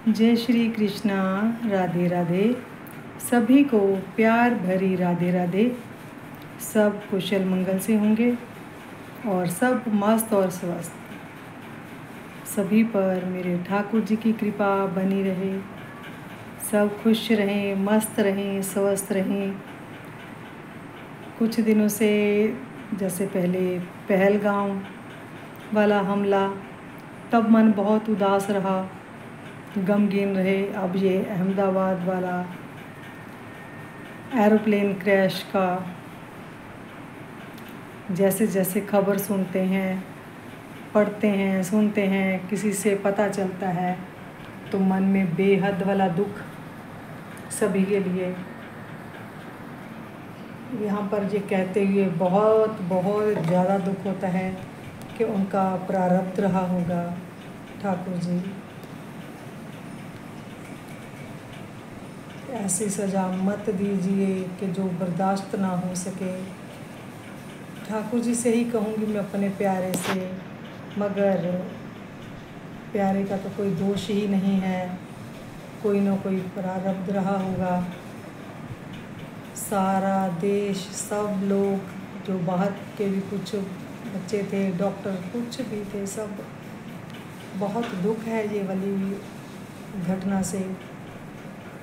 जय श्री कृष्णा। राधे राधे। सभी को प्यार भरी राधे राधे। सब कुशल मंगल से होंगे और सब मस्त और स्वस्थ। सभी पर मेरे ठाकुर जी की कृपा बनी रहे। सब खुश रहें, मस्त रहें, स्वस्थ रहें। कुछ दिनों से जैसे पहले पहलगाम वाला हमला, तब मन बहुत उदास रहा, गमगीन रहे। अब ये अहमदाबाद वाला एरोप्लेन क्रैश का जैसे जैसे खबर सुनते हैं, पढ़ते हैं, सुनते हैं, किसी से पता चलता है, तो मन में बेहद वाला दुख सभी के लिए। यहाँ पर ये कहते हुए बहुत बहुत ज़्यादा दुख होता है कि उनका प्रारब्ध रहा होगा। ठाकुर जी ऐसी सज़ा मत दीजिए कि जो बर्दाश्त ना हो सके। ठाकुर जी से ही कहूँगी मैं अपने प्यारे से, मगर प्यारे का तो कोई दोष ही नहीं है, कोई ना कोई प्रारब्ध रहा होगा। सारा देश, सब लोग जो बाहर के भी कुछ बच्चे थे, डॉक्टर कुछ भी थे, सब बहुत दुख है ये वाली घटना से।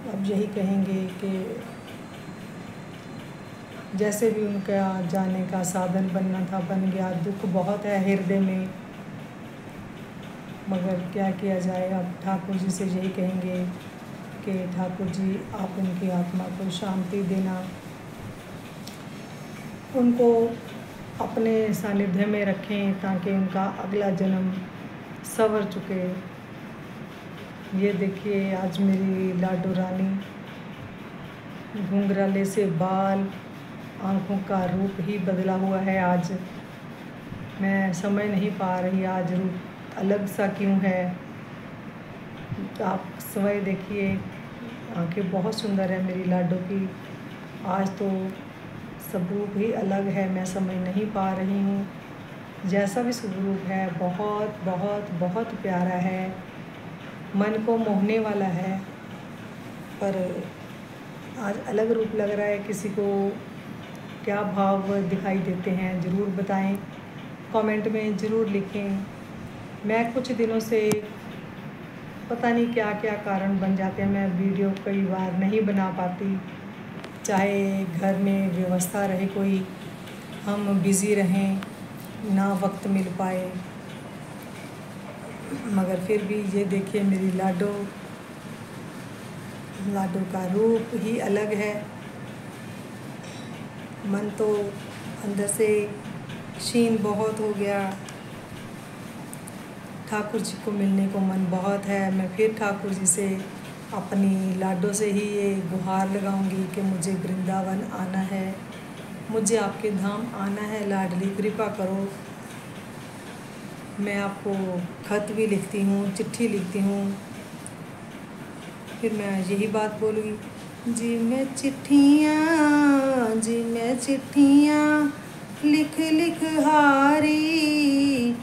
अब यही कहेंगे कि जैसे भी उनका जाने का साधन बनना था बन गया। दुख बहुत है हृदय में, मगर क्या किया जाए। अब ठाकुर जी से यही कहेंगे कि ठाकुर जी आप उनकी आत्मा को शांति देना, उनको अपने सानिध्य में रखें ताकि उनका अगला जन्म संवर चुके। ये देखिए आज मेरी लाडो रानी, घुंघराले से बाल, आँखों का रूप ही बदला हुआ है। आज मैं समझ नहीं पा रही आज रूप अलग सा क्यों है। आप स्वयं देखिए, आँखें बहुत सुंदर है मेरी लाडो की। आज तो स्वरूप ही अलग है, मैं समझ नहीं पा रही हूँ। जैसा भी स्वरूप है बहुत बहुत बहुत प्यारा है, मन को मोहने वाला है। पर आज अलग रूप लग रहा है। किसी को क्या भाव दिखाई देते हैं ज़रूर बताएं, कमेंट में ज़रूर लिखें। मैं कुछ दिनों से पता नहीं क्या क्या कारण बन जाते हैं, मैं वीडियो कई बार नहीं बना पाती, चाहे घर में व्यवस्था रहे, कोई हम बिज़ी रहें, ना वक्त मिल पाए। मगर फिर भी ये देखिए मेरी लाडो, लाडो का रूप ही अलग है। मन तो अंदर से क्षीण बहुत हो गया। ठाकुर जी को मिलने को मन बहुत है। मैं फिर ठाकुर जी से, अपनी लाडो से ही ये गुहार लगाऊंगी कि मुझे वृंदावन आना है, मुझे आपके धाम आना है। लाडली कृपा करो। मैं आपको खत भी लिखती हूँ, चिट्ठी लिखती हूँ, फिर मैं यही बात बोलूँगी, जी मैं चिट्ठियाँ, जी मैं चिट्ठियाँ लिख लिख हारी,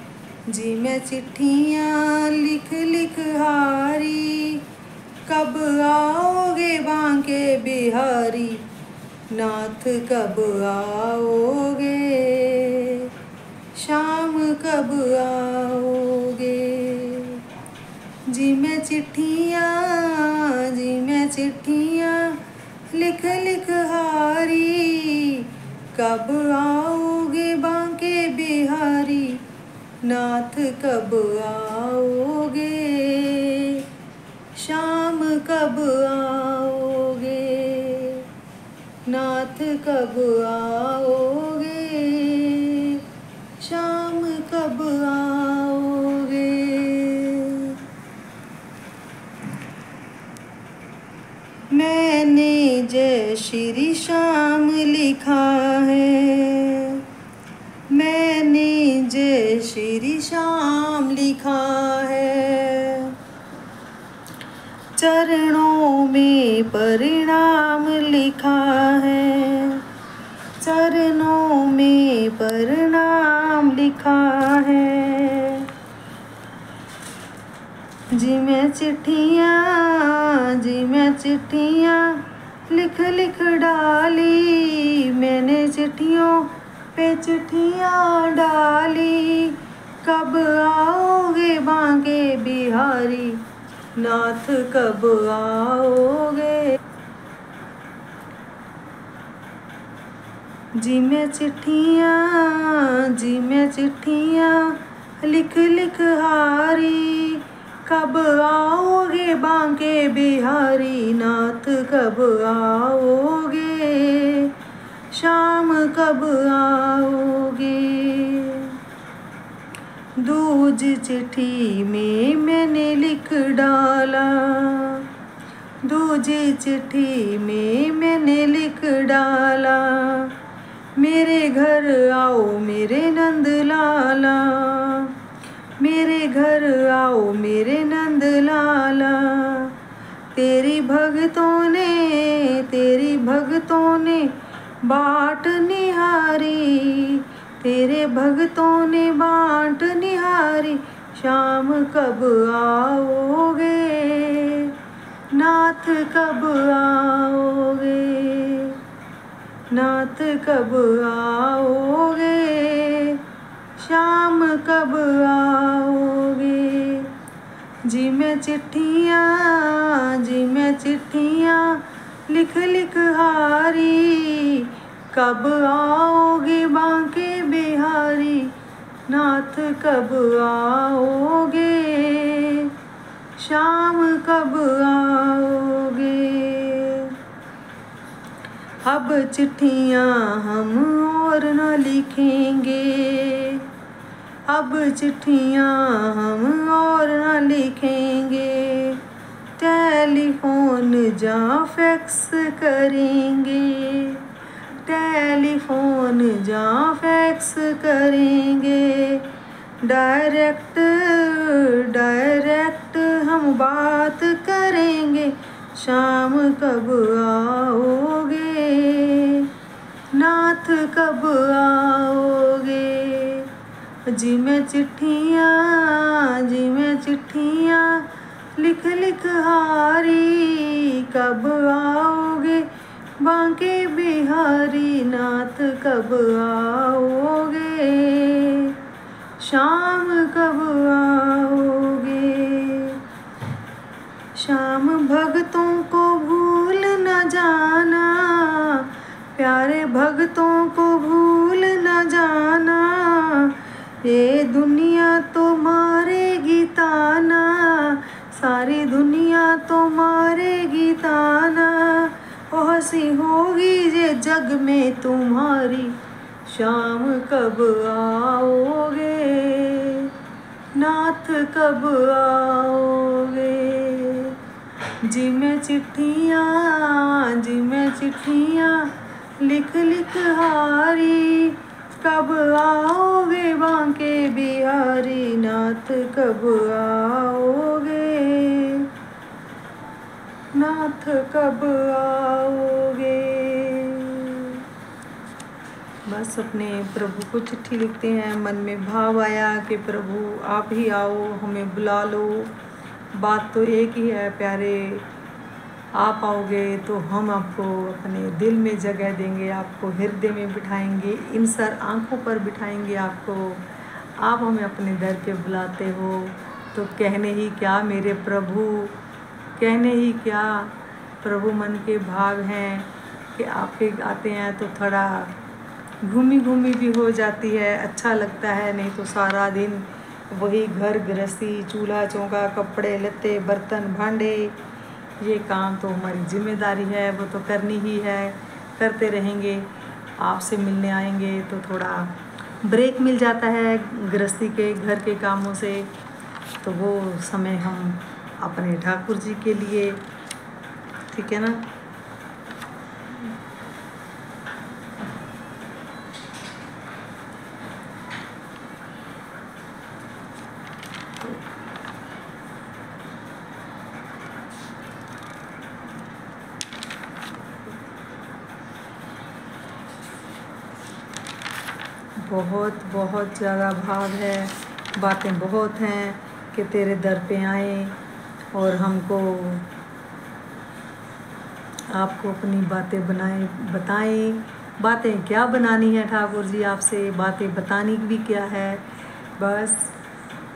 जी मैं चिट्ठियाँ लिख लिख हारी, कब आओगे बांके बिहारी, नाथ कब आओगे, शाम कब आओगे। जी मैं चिट्ठियाँ, जी मैं चिट्ठियाँ लिख लिख हारी, कब आओगे बांके बिहारी, नाथ कब आओगे, शाम कब आओगे, नाथ कब आओगे, शाम कब आओगे। मैंने जय श्री श्याम लिखा है, मैंने जय श्री श्याम लिखा है, चरणों में परिणाम लिखा है, चरणों में परिणाम लिखा है। जी जी मैं चिट्ठियाँ लिख लिख डाली, मैंने चिट्ठियों पे चिट्ठियाँ डाली। कब आओगे बांके बिहारी नाथ, कब आओगे। जी मैं चिट्ठियाँ लिख लिख हारी, कब आओगे बांके बिहारी नाथ, कब आओगे, शाम कब आओगे। दूज चिट्ठी में मैंने लिख डाला, दूजी चिट्ठी में मैंने लिख डाला। मेरे घर आओ मेरे नंद लाला, मेरे घर आओ मेरे नंद लाला। तेरी भगतों ने बाट निहारी, तेरे भगतों ने बाट निहारी। शाम कब आओगे नाथ, कब आओगे नाथ, कब आओगे, शाम कब आओगे। जी मैं चिट्ठियाँ लिख लिख हारी, कब आओगे बांके बिहारी नाथ, कब आओगे, शाम कब आओगे। अब चिट्ठियाँ हम और न लिखेंगे, अब चिट्ठियाँ हम और न लिखेंगे। टेलीफोन जा फैक्स करेंगे, टेलीफोन जा फैक्स करेंगे। डायरेक्ट हम बात करेंगे। शाम कब आओगे नाथ, कब आओगे। जी मैं चिट्ठियाँ लिख लिख हारी, कब आओगे बांके बिहारी नाथ, कब आओगे, शाम कब आओगे। शाम भगतों को भूल न जाना, प्यारे भगतों को भूल न जाना। ये दुनिया तो मारेगी ताना, सारी दुनिया तो मारेगी ताना। ओ हंसी होगी ये जग में तुम्हारी, शाम कब आओगे नाथ, कब आओगे। जी मैं चिट्ठियाँ लिख लिख हारी, कब आओगे बांके बिहारी नाथ, कब आओगे नाथ, कब आओगे। बस अपने प्रभु को चिट्ठी लिखते हैं। मन में भाव आया कि प्रभु आप ही आओ, हमें बुला लो। बात तो एक ही है प्यारे, आप आओगे तो हम आपको अपने दिल में जगह देंगे, आपको हृदय में बिठाएंगे, इन सर आँखों पर बिठाएंगे आपको। आप हमें अपने दर पे बुलाते हो तो कहने ही क्या मेरे प्रभु, कहने ही क्या प्रभु। मन के भाव हैं कि आपके आते हैं तो थोड़ा घूमी घूमी भी हो जाती है, अच्छा लगता है। नहीं तो सारा दिन वही घर गृहस्थी, चूल्हा चौका, कपड़े लत्ते, बर्तन भांडे, ये काम तो हमारी जिम्मेदारी है, वो तो करनी ही है, करते रहेंगे। आपसे मिलने आएंगे तो थोड़ा ब्रेक मिल जाता है गृहस्थी के, घर के कामों से। तो वो समय हम अपने ठाकुर जी के लिए, ठीक है ना। बहुत बहुत ज़्यादा भाव है, बातें बहुत हैं कि तेरे दर पे आए, और हमको आपको अपनी बातें बताएं। बातें क्या बनानी है ठाकुर जी, आपसे बातें बतानी भी क्या है। बस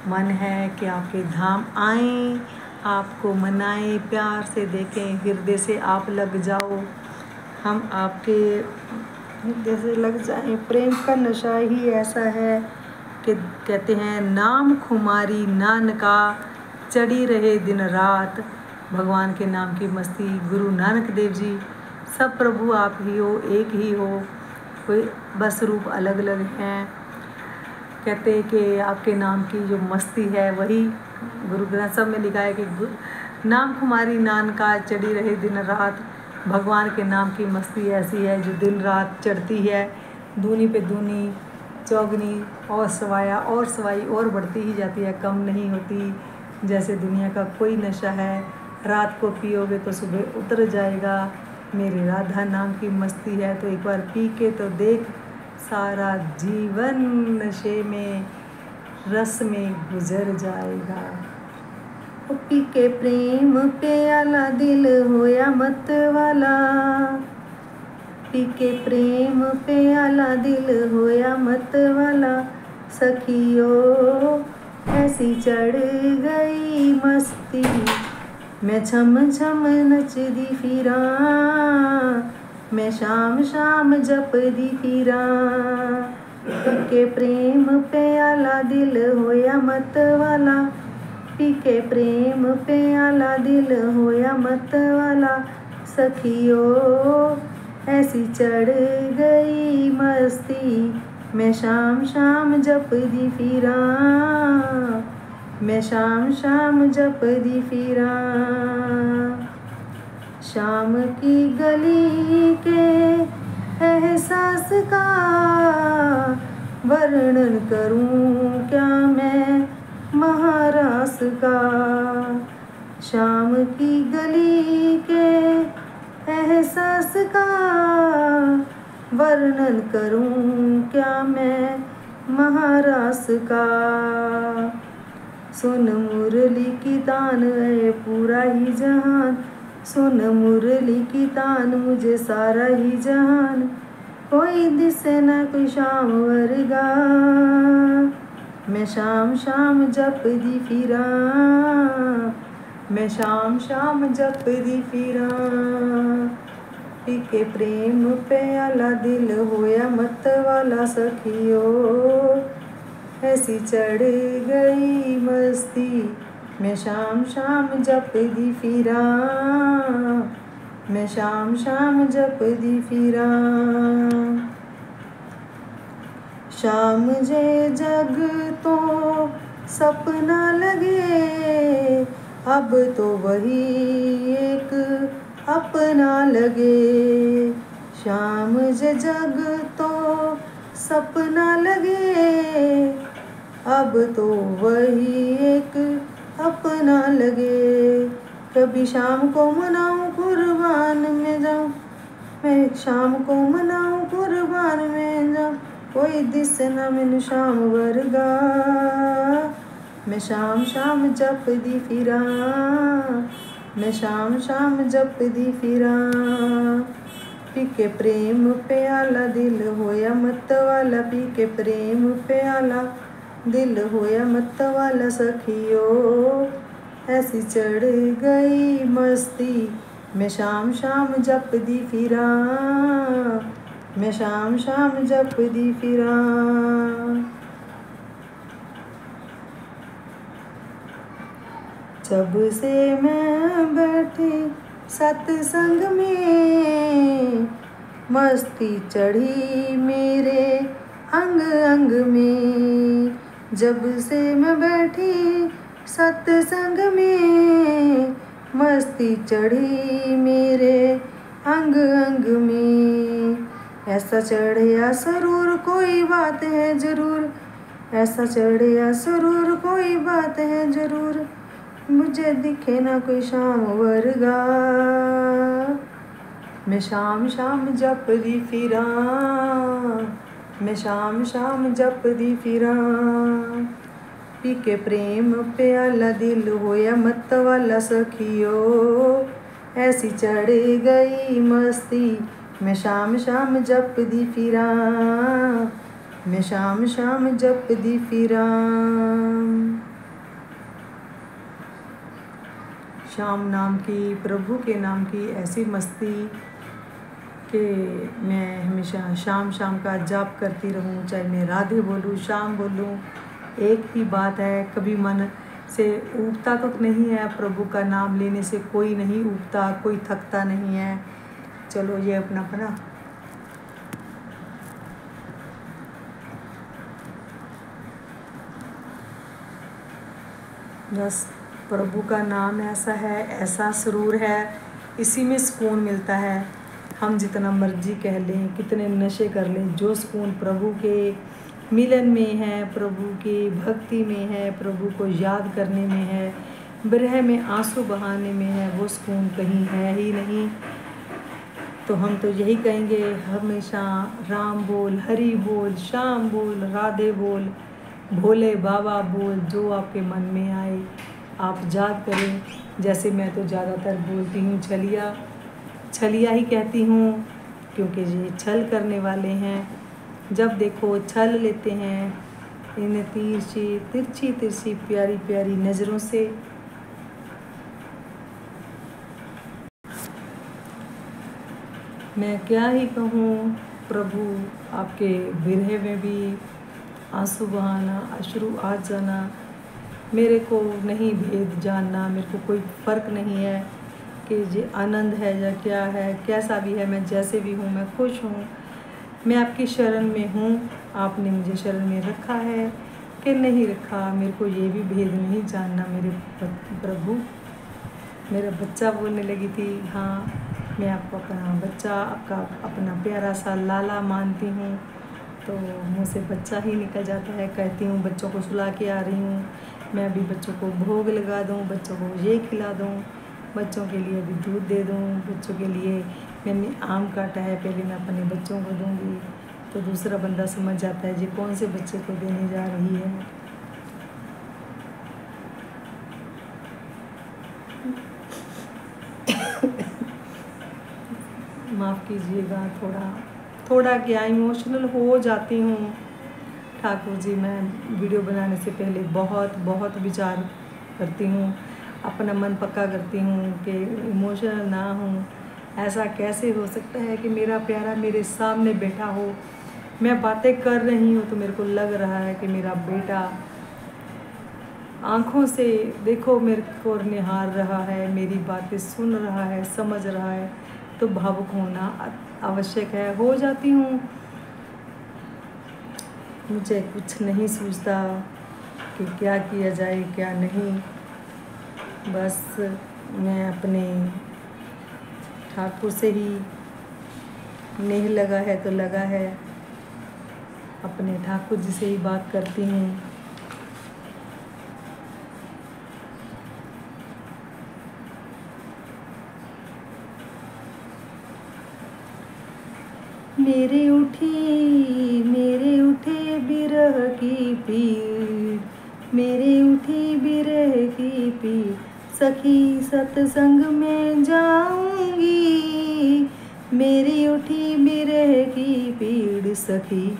मन है कि आपके धाम आएं, आपको मनाएं, प्यार से देखें, हृदय से आप लग जाओ, हम आपके हृदय से लग जाएं। प्रेम का नशा ही ऐसा है कि कहते हैं नाम खुमारी नानका, चढ़ी रहे दिन रात। भगवान के नाम की मस्ती। गुरु नानक देव जी, सब प्रभु आप ही हो, एक ही हो, कोई बस रूप अलग अलग हैं। कहते हैं कि आपके नाम की जो मस्ती है वही गुरु ग्रंथ साहब में लिखा है कि नाम खुमारी नानका, चढ़ी रहे दिन रात। भगवान के नाम की मस्ती ऐसी है जो दिन रात चढ़ती है, दूनी पे दूनी, चौगनी और सवाया और सवाई और बढ़ती ही जाती है, कम नहीं होती। जैसे दुनिया का कोई नशा है, रात को पियोगे तो सुबह उतर जाएगा। मेरी राधा नाम की मस्ती है तो एक बार पी के तो देख, सारा जीवन नशे में रस में गुजर जाएगा। पी के प्रेम प्याला दिल होया मत वाला, पी के प्रेम प्याला दिल होया मत वाला। सखियो ऐसी चढ़ गई मस्ती, मैं छम छम नचदी फिरा, मैं शाम शाम जपदी फिरा। पी के प्रेम प्याला दिल होया मत वाला, पी के प्रेम प्याला दिल होया मत वाला। सखियो ऐसी चढ़ गई मस्ती, मैं शाम शाम जपदी फिरा, मैं शाम शाम जपदी फिरा। शाम की गली के एहसास का वर्णन करूं क्या मैं महारास का। शाम की गली के एहसास का वर्णन करूं क्या मैं महारास का। सुन मुरली की तान है पूरा ही जहान, सुन मुरली की तान मुझे सारा ही जहान। कोई दिसे न कोई शाम वर्गा, मैं शाम शाम जपदी फिरा, मैं शाम शाम जपदी फिरा। पी के प्रेम प्याला दिल होया मत वाला। सखियो ऐसी चढ़ गई मस्ती, मैं शाम शाम जपदी फिरा, मैं शाम शाम जपदी फिरा। शाम जे जग तो सपना लगे, अब तो वही एक अपना लगे। शाम जे जग तो सपना लगे, अब तो वही एक अपना लगे। कभी शाम को मनाऊं कुर्बान में जाऊं, मैं शाम को मनाऊं कुर्बान में जाऊं। कोई दिस न मैनू शाम वर्गा, मैं शाम शाम जपदी फिरा, मैं शाम शाम जपदी फिरा। पी के प्रेम प्याला दिल होया मत वाला, पी के प्रेम प्याला दिल होया मत वाला। सखियो ऐसी चढ़ गई मस्ती, मैं शाम शाम जपदी फिरा, मैं शाम शाम जपदी फिरा। जब से मैं बैठी सत्संग में, मस्ती चढ़ी मेरे अंग अंग में। जब से मैं बैठी सत्संग में, मस्ती चढ़ी मेरे अंग अंग में। ऐसा चढ़िया सरूर कोई बात है जरूर, ऐसा चढ़िया सरूर कोई बात है जरूर। मुझे दिखे ना कोई शाम वर्गा, मैं शाम शाम जपदी फिरा, मैं शाम शाम जपदी फिरा। पी के प्रेम प्याला दिल होया मत वाला सखियो, ऐसी चढ़ गई मस्ती मैं शाम शाम जप दी फिरा, मैं शाम शाम जप दी फिरा। शाम नाम की, प्रभु के नाम की ऐसी मस्ती कि मैं हमेशा शाम शाम का जाप करती रहूं, चाहे मैं राधे बोलूं श्याम बोलूं, एक ही बात है। कभी मन से ऊबता तो नहीं है, प्रभु का नाम लेने से कोई नहीं ऊबता, कोई थकता नहीं है। चलो ये अपना बना बस प्रभु का नाम ऐसा है, ऐसा सुरूर है, इसी में सुकून मिलता है। हम जितना मर्जी कह लें, कितने नशे कर लें, जो सुकून प्रभु के मिलन में है, प्रभु की भक्ति में है, प्रभु को याद करने में है, बिरह में आंसू बहाने में है, वो सुकून कहीं है ही नहीं। तो हम तो यही कहेंगे हमेशा, राम बोल, हरि बोल, श्याम बोल, राधे बोल, भोले बाबा बोल, जो आपके मन में आए आप याद करें। जैसे मैं तो ज़्यादातर बोलती हूँ छलिया, छलिया ही कहती हूँ, क्योंकि ये छल करने वाले हैं, जब देखो छल लेते हैं इन तिरछी तिरछी तिरछी प्यारी प्यारी नज़रों से। मैं क्या ही कहूँ, प्रभु आपके विरह में भी आंसू बहाना, अश्रु आ जाना, मेरे को नहीं भेद जानना, मेरे को कोई फ़र्क नहीं है कि ये आनंद है या क्या है, कैसा भी है, मैं जैसे भी हूँ मैं खुश हूँ, मैं आपकी शरण में हूँ। आपने मुझे शरण में रखा है कि नहीं रखा, मेरे को ये भी भेद नहीं जानना। मेरे प्रभु, मेरा बच्चा बोलने लगी थी, हाँ मैं आपको अपना बच्चा, आपका अपना प्यारा सा लाला मानती हूँ। तो मुँह से बच्चा ही निकल जाता है। कहती हूँ बच्चों को सुला के आ रही हूँ, मैं अभी बच्चों को भोग लगा दूँ, बच्चों को ये खिला दूँ, बच्चों के लिए अभी दूध दे दूँ, बच्चों के लिए मैंने आम काटा है, पहले मैं अपने बच्चों को दूँगी। तो दूसरा बंदा समझ जाता है ये कौन से बच्चे को देने जा रही है। माफ़ कीजिएगा, थोड़ा क्या इमोशनल हो जाती हूँ ठाकुर जी। मैं वीडियो बनाने से पहले बहुत विचार करती हूँ, अपना मन पक्का करती हूँ कि इमोशनल ना हूँ। ऐसा कैसे हो सकता है कि मेरा प्यारा मेरे सामने बैठा हो, मैं बातें कर रही हूँ तो मेरे को लग रहा है कि मेरा बेटा आँखों से देखो मेरे को निहार रहा है, मेरी बातें सुन रहा है, समझ रहा है, तो भावुक होना आवश्यक है। हो जाती हूँ, मुझे कुछ नहीं सूझता कि क्या किया जाए क्या नहीं। बस मैं अपने ठाकुर से ही नेह लगा है तो लगा है, अपने ठाकुर जी से ही बात करती हूँ। मेरे उठे बिरह की पीड़, मेरे उठी बिरह की पीड़, सखी सत्संग में जाऊंगी। मेरी उठी बिरह की पीड़, सखी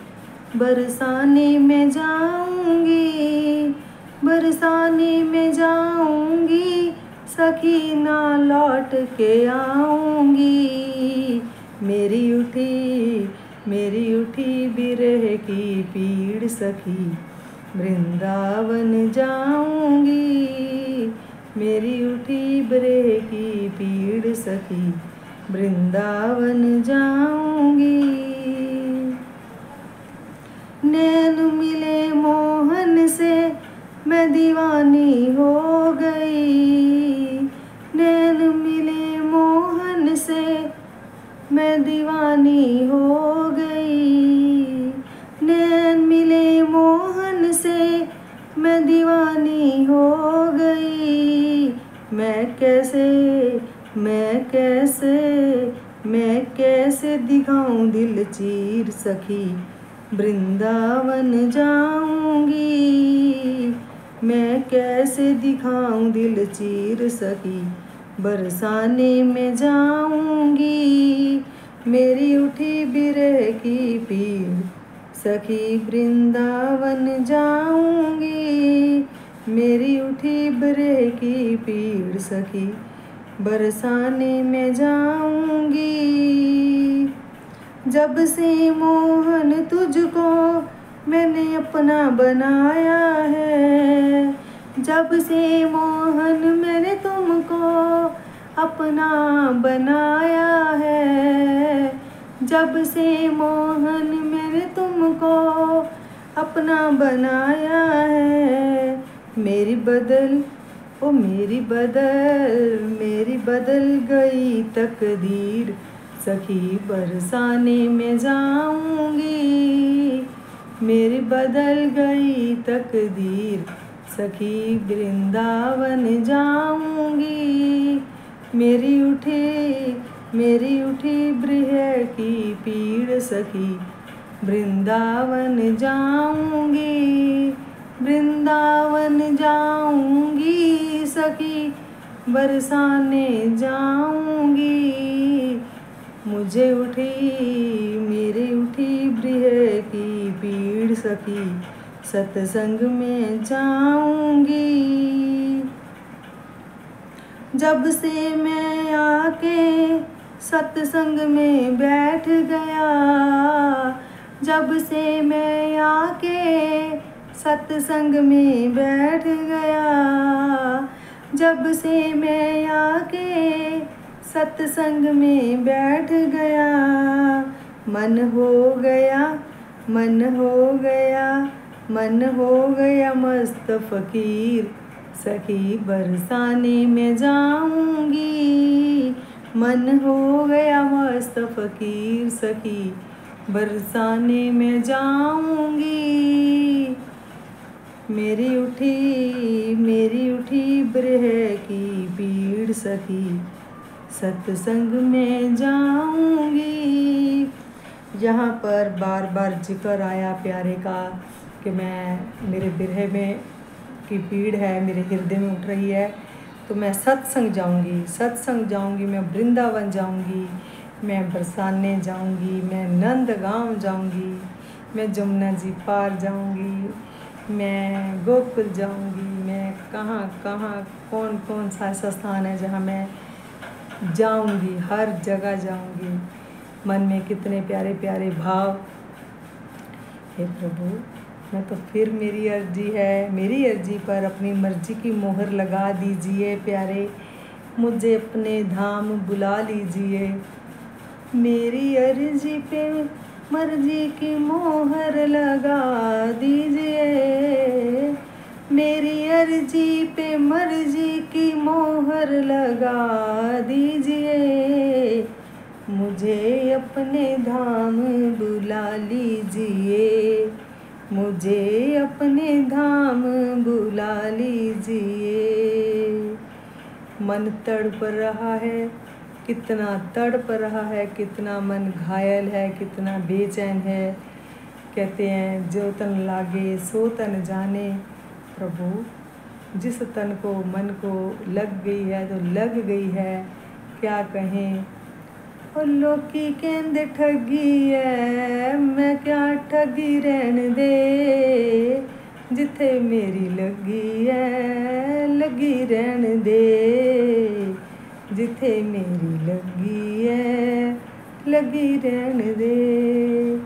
बरसाने में जाऊंगी, बरसाने में जाऊंगी, सखी ना लौट के आऊंगी। मेरी उठी बिरह की पीड़, सखी वृंदावन जाऊंगी। मेरी उठी बिरह की पीड़, सखी वृंदावन जाऊंगी। नैन मिले मोहन से मैं दीवानी हो गई, नैन मिले मोहन से मैं दीवानी हो गई। नैन मिले मोहन से मैं दीवानी हो गई। मैं कैसे दिखाऊं दिल चीर, सखी वृंदावन जाऊंगी। मैं कैसे दिखाऊं दिल चीर सखी, बरसाने में जाऊंगी। मेरी उठी बिरह की पीड़, सखी वृंदावन जाऊंगी। मेरी उठी बिरह की पीड़, सखी बरसाने में जाऊंगी। जब से मोहन तुझको मैंने अपना बनाया है, जब से मोहन मैंने तुमको अपना बनाया है, जब से मोहन मैंने तुमको अपना बनाया है। मेरी बदल ओ मेरी बदल गई तकदीर, सखी बरसाने में जाऊंगी। मेरी बदल गई तकदीर, सखी वृंदावन जाऊंगी। मेरी उठी बिरह की पीड़, सखी वृंदावन जाऊंगी। वृंदावन जाऊंगी, सखी बरसाने जाऊंगी। मेरी उठी बिरह की पीड़, सखी सत्संग में जाऊंगी। जब से मैं आके सत्संग में बैठ गया, जब से मैं आके सत्संग में बैठ गया, जब से मैं आके सत्संग में बैठ गया। मन हो गया मस्त फकीर, सखी बरसाने में जाऊंगी। मन हो गया मस्त फकीर, सखी बरसाने में जाऊंगी। मेरी उठी बिरह की पीड़, सखी सत्संग में जाऊंगी। यहाँ पर बार बार जिक्र आया प्यारे का कि मेरे बिरह में की पीड़ है, मेरे हृदय में उठ रही है, तो मैं सत्संग जाऊंगी, मैं वृंदावन जाऊंगी, मैं बरसाने जाऊंगी, मैं नंदगांव जाऊंगी, मैं जमुना जी पार जाऊंगी, मैं गोकुल जाऊंगी, मैं कहाँ कौन सा ऐसा स्थान है जहाँ मैं जाऊंगी, हर जगह जाऊंगी। मन में कितने प्यारे प्यारे भाव। हे प्रभु, मैं तो फिर मेरी अर्जी पर अपनी मर्जी की मोहर लगा दीजिए प्यारे, मुझे अपने धाम बुला लीजिए। मेरी अर्जी पे मर्जी की मोहर लगा दीजिए, मेरी अर्जी पे मर्जी की मोहर लगा दीजिए। मुझे अपने धाम बुला लीजिए, मुझे अपने धाम बुला लीजिए। मन तड़प रहा है, कितना तड़प रहा है, कितना मन घायल है, कितना बेचैन है। कहते हैं जो तन लागे सो तन जाने। प्रभु, जिस तन को मन को लग गई है तो लग गई है, क्या कहें। और लोकी कहंदे ठगी है, मैं क्या ठगी रहन दे। जिथे मेरी लगी है लगी रहन दे, जिथे मेरी लगी है लगी रहन दे।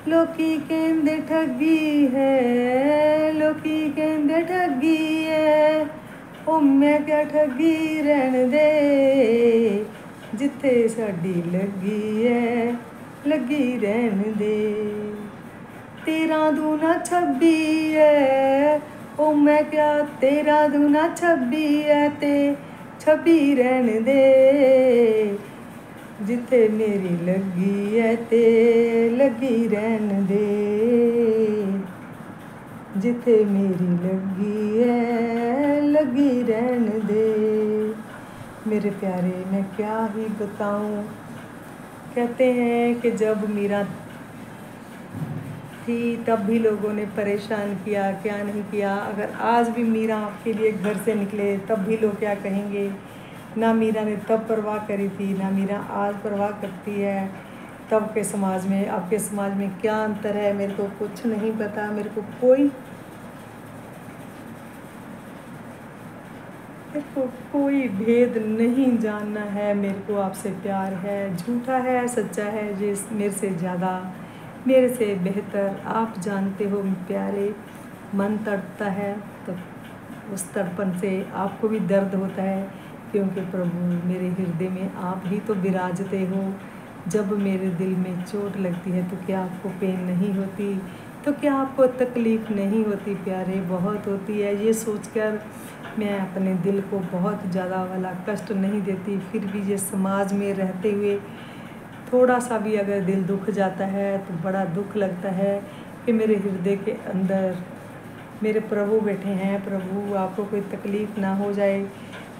लोकी कहंदे ठगी है, लोकी कहंदे ठगी है, ओ मैं क्या ठगी रहन दे। जिथे साडी लगी है लगी रहन दे। 13 दूना 26 है, ओ मैं क्या 13 दूना 26 है, ते 26 रहन दे। जिथे मेरी लगी है ते लगी रहन दे, जिथे मेरी लगी है लगी रहन दे। मेरे प्यारे, मैं क्या ही बताऊं। कहते हैं कि जब मीरा थी तब भी लोगों ने परेशान किया, क्या नहीं किया। अगर आज भी मीरा आपके लिए घर से निकले तब भी लोग क्या कहेंगे। ना मीरा ने तब परवाह करी थी, ना मीरा आज परवाह करती है। तब के समाज में आपके समाज में क्या अंतर है मेरे को कुछ नहीं पता। मेरे को कोई भेद नहीं जानना है। मेरे को आपसे प्यार है, झूठा है सच्चा है, ये मेरे से ज़्यादा मेरे से बेहतर आप जानते हो प्यारे। मन तड़पता है तो उस तड़पन से आपको भी दर्द होता है, क्योंकि प्रभु मेरे हृदय में आप ही तो विराजते हो। जब मेरे दिल में चोट लगती है तो क्या आपको पेन नहीं होती, तो क्या आपको तकलीफ़ नहीं होती प्यारे, बहुत होती है। ये सोचकर मैं अपने दिल को बहुत ज़्यादा वाला कष्ट नहीं देती, फिर भी ये समाज में रहते हुए थोड़ा सा भी अगर दिल दुख जाता है तो बड़ा दुख लगता है कि मेरे हृदय के अंदर मेरे प्रभु बैठे हैं। प्रभु आपको कोई तकलीफ़ ना हो जाए।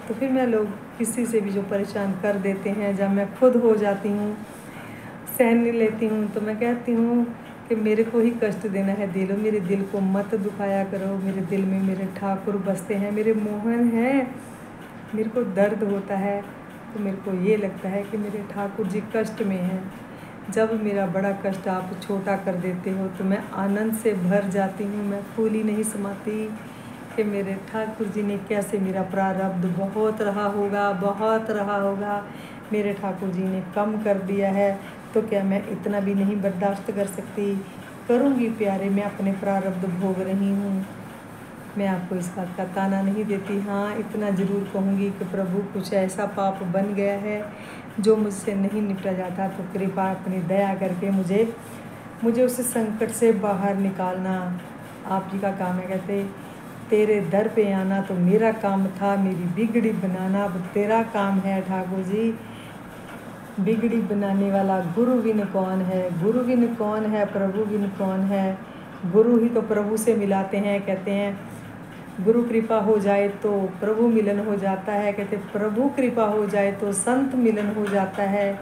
तो फिर मैं लोग किसी से भी जो परेशान कर देते हैं, जब मैं खुद हो जाती हूँ, सहन लेती हूँ, तो मैं कहती हूँ कि मेरे को ही कष्ट देना है दिलो, मेरे दिल को मत दुखाया करो। मेरे दिल में मेरे ठाकुर बसते हैं, मेरे मोहन हैं। मेरे को दर्द होता है तो मेरे को ये लगता है कि मेरे ठाकुर जी कष्ट में हैं। जब मेरा बड़ा कष्ट आप छोटा कर देते हो तो मैं आनंद से भर जाती हूँ। मैं फूली नहीं समाती कि मेरे ठाकुर जी ने कैसे मेरा प्रारब्ध बहुत रहा होगा। मेरे ठाकुर जी ने कम कर दिया है तो क्या मैं इतना भी नहीं बर्दाश्त कर सकती। करूँगी प्यारे, मैं अपने प्रारब्ध भोग रही हूँ। मैं आपको इस बात का ताना नहीं देती। हाँ, इतना ज़रूर कहूँगी कि प्रभु कुछ ऐसा पाप बन गया है जो मुझसे नहीं निपटा जाता, तो कृपा अपनी दया करके मुझे उस संकट से बाहर निकालना आप जी का काम है। कहते तेरे दर पे आना तो मेरा काम था, मेरी बिगड़ी बनाना अब तेरा काम है ठाकुर जी। बिगड़ी बनाने वाला गुरु बिन कौन है, गुरु बिन कौन है, प्रभु बिन कौन है। गुरु ही तो प्रभु से मिलाते हैं। कहते हैं गुरु कृपा हो जाए तो प्रभु मिलन हो जाता है। कहते प्रभु कृपा हो जाए तो संत मिलन हो जाता है।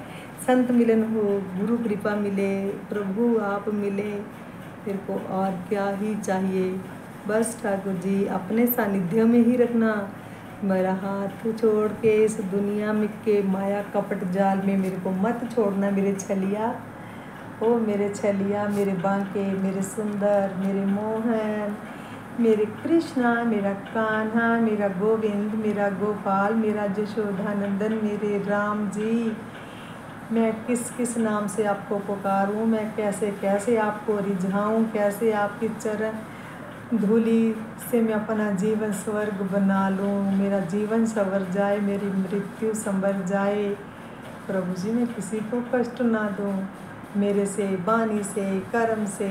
संत मिलन हो, गुरु कृपा मिले, प्रभु आप मिले, फिर को और क्या ही चाहिए। बस ठाकुर जी अपने सानिध्य में ही रखना। मेरा हाथ छोड़ के इस दुनिया में के माया कपट जाल में मेरे को मत छोड़ना मेरे छलिया। ओ मेरे छलिया, मेरे बांके, मेरे सुंदर, मेरे मोहन, मेरे कृष्णा, मेरा कान्हा, मेरा गोविंद, मेरा गोपाल, मेरा यशोदानंदन, मेरे राम जी। मैं किस किस नाम से आपको पुकारूं, मैं कैसे कैसे आपको रिझाऊं, कैसे आपकी चरण धूली से मैं अपना जीवन स्वर्ग बना लूं। मेरा जीवन संवर जाए, मेरी मृत्यु संवर जाए। प्रभु जी मैं किसी को कष्ट ना दूं। मेरे से, वाणी से, कर्म से,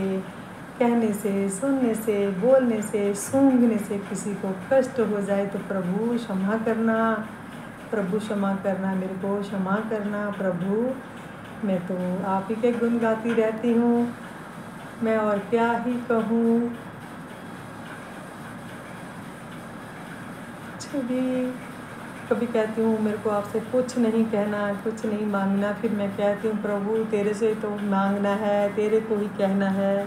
कहने से, सुनने से, बोलने से, सूंघने से किसी को कष्ट हो जाए तो प्रभु क्षमा करना, प्रभु क्षमा करना, मेरे को क्षमा करना। प्रभु मैं तो आप ही के गुण गाती रहती हूँ, मैं और क्या ही कहूँ। छवि कभी कहती हूँ मेरे को आपसे कुछ नहीं कहना, कुछ नहीं मांगना, फिर मैं कहती हूँ प्रभु तेरे से तो मांगना है, तेरे को ही कहना है,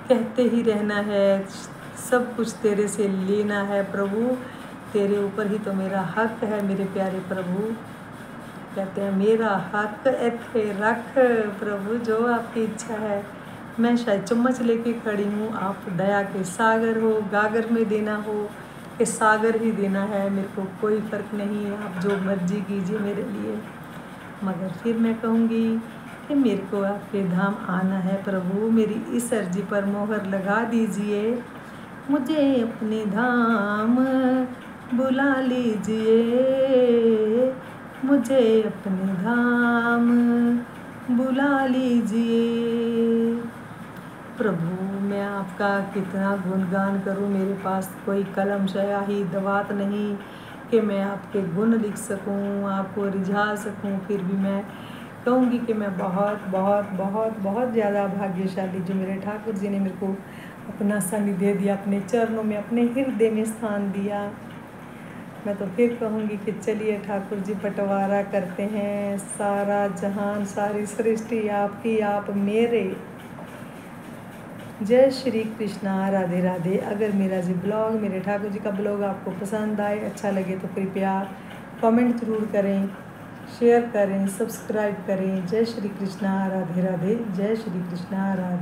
कहते ही रहना है, सब कुछ तेरे से लेना है। प्रभु तेरे ऊपर ही तो मेरा हक है मेरे प्यारे प्रभु। कहते हैं मेरा हक इत्थे रख प्रभु, जो आपकी इच्छा है। मैं शायद चम्मच लेके खड़ी हूँ, आप दया के सागर हो, गागर में देना हो कि सागर ही देना है, मेरे को कोई फ़र्क नहीं है, आप जो मर्जी कीजिए मेरे लिए। मगर फिर मैं कहूँगी कि मेरे को आपके धाम आना है प्रभु, मेरी इस अर्जी पर मोहर लगा दीजिए। मुझे अपने धाम बुला लीजिए, मुझे अपने धाम बुला लीजिए। प्रभु मैं आपका कितना गुणगान करूं, मेरे पास कोई कलम शाही दवात नहीं कि मैं आपके गुण लिख सकूं, आपको रिझा सकूं। फिर भी मैं कहूँगी कि मैं बहुत बहुत बहुत बहुत ज़्यादा भाग्यशाली जो मेरे ठाकुर जी ने मेरे को अपना सानिध्य दिया, अपने चरणों में, अपने हृदय में स्थान दिया। मैं तो फिर कहूँगी कि चलिए ठाकुर जी बंटवारा करते हैं, सारा जहान सारी सृष्टि आपकी, आप मेरे। जय श्री कृष्णा, राधे राधे। अगर मेरा जी ब्लॉग, मेरे ठाकुर जी का ब्लॉग आपको पसंद आए, अच्छा लगे तो कृपया कमेंट ज़रूर करें, शेयर करें, सब्सक्राइब करें। जय श्री कृष्णा, राधे राधे। जय श्री कृष्णा, राधे।